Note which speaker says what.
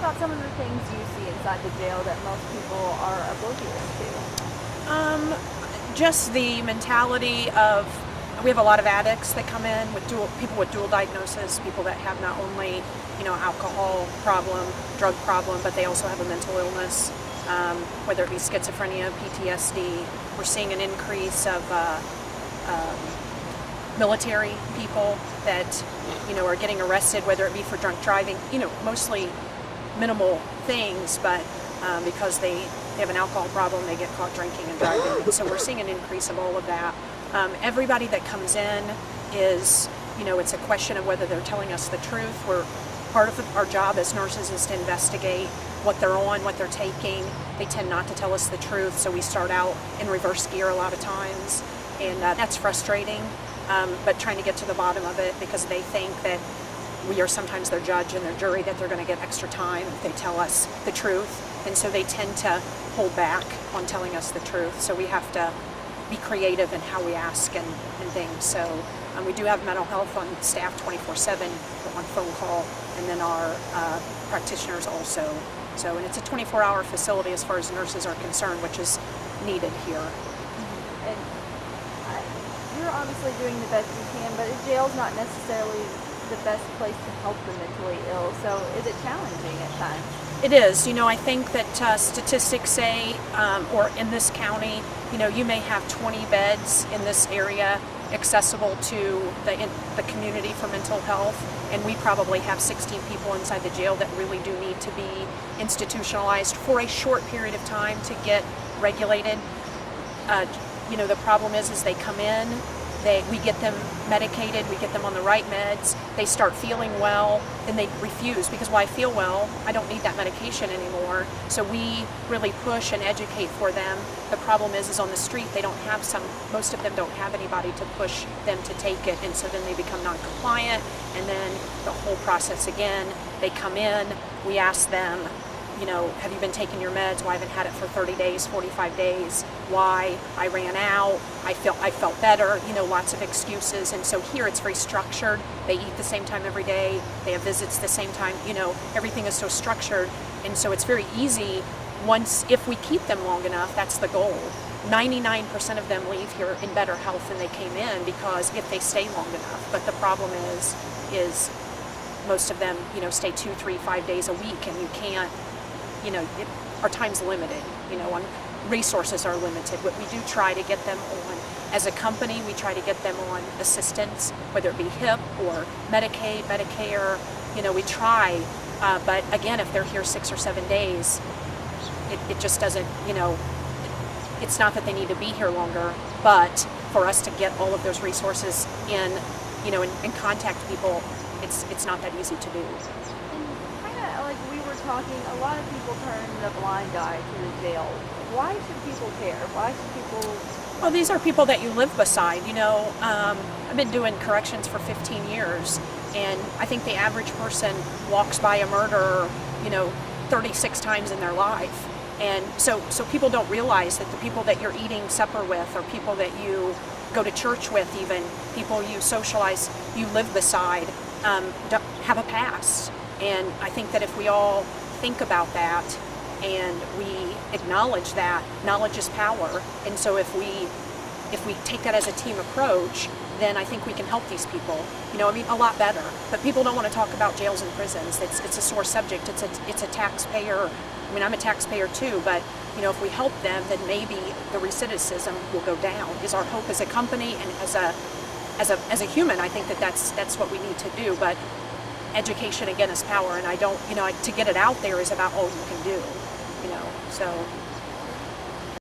Speaker 1: about some of the things you see inside the jail that most people are oblivious to?
Speaker 2: Just the mentality of, we have a lot of addicts that come in with people with dual diagnosis, people that have not only, alcohol problem, drug problem, but they also have a mental illness, whether it be schizophrenia, PTSD. We're seeing an increase of military people that, are getting arrested, whether it be for drunk driving, mostly minimal things, but because they have an alcohol problem, they get caught drinking and driving. And so we're seeing an increase of all of that. Everybody that comes in is, it's a question of whether they're telling us the truth. Part of our job as nurses is to investigate what they're on, what they're taking. They tend not to tell us the truth, so we start out in reverse gear a lot of times, and that's frustrating, but trying to get to the bottom of it, because they think that we are sometimes their judge and their jury, that they're going to get extra time if they tell us the truth, and so they tend to hold back on telling us the truth. So we have to be creative in how we ask and things. So we do have mental health on staff 24/7 on phone call, and then our practitioners also. So, and it's a 24-hour facility as far as nurses are concerned, which is needed here.
Speaker 1: And you're obviously doing the best you can, but a jail's not necessarily the best place to help the mentally ill. So is it challenging at times?
Speaker 2: It is. I think that statistics say, or in this county, you may have 20 beds in this area accessible to the community for mental health, and we probably have 16 people inside the jail that really do need to be institutionalized for a short period of time to get regulated. The problem is they come in, we get them medicated, we get them on the right meds, they start feeling well, then they refuse because, well, I feel well, I don't need that medication anymore. So we really push and educate for them. The problem is on the street they don't have most of them don't have anybody to push them to take it, and so then they become non-compliant, and then the whole process again. They come in, we ask them, have you been taking your meds? Well, I haven't had it for 30 days, 45 days. Why? I ran out. I felt better. Lots of excuses. And so here it's very structured. They eat the same time every day. They have visits the same time. Everything is so structured. And so it's very easy if we keep them long enough. That's the goal. 99% of them leave here in better health than they came in, because if they stay long enough. But the problem is most of them, stay 2, 3, 5 days a week, and you can't. Our time's limited, and resources are limited. But we do try to get them on, as a company, we try to get them on assistance, whether it be HIP or Medicaid, Medicare, we try, but again, if they're here 6 or 7 days, it just doesn't, it's not that they need to be here longer, but for us to get all of those resources in, and contact people, it's not that easy to do.
Speaker 1: Like we were talking, a lot of people turn the blind eye to the jail. Why should people care? Why should people?
Speaker 2: Well, these are people that you live beside. I've been doing corrections for 15 years, and I think the average person walks by a murderer, 36 times in their life. And so people don't realize that the people that you're eating supper with, or people that you go to church with, even people you socialize, you live beside, have a past. And I think that if we all think about that and we acknowledge that, knowledge is power. And so if we take that as a team approach, then I think we can help these people, a lot better. But people don't want to talk about jails and prisons. It's a sore subject. It's a taxpayer. I'm a taxpayer too, but if we help them, then maybe the recidivism will go down, is our hope as a company, and as a human. I think that's what we need to do. But education again is power, and I don't, to get it out there is about all you can do, so.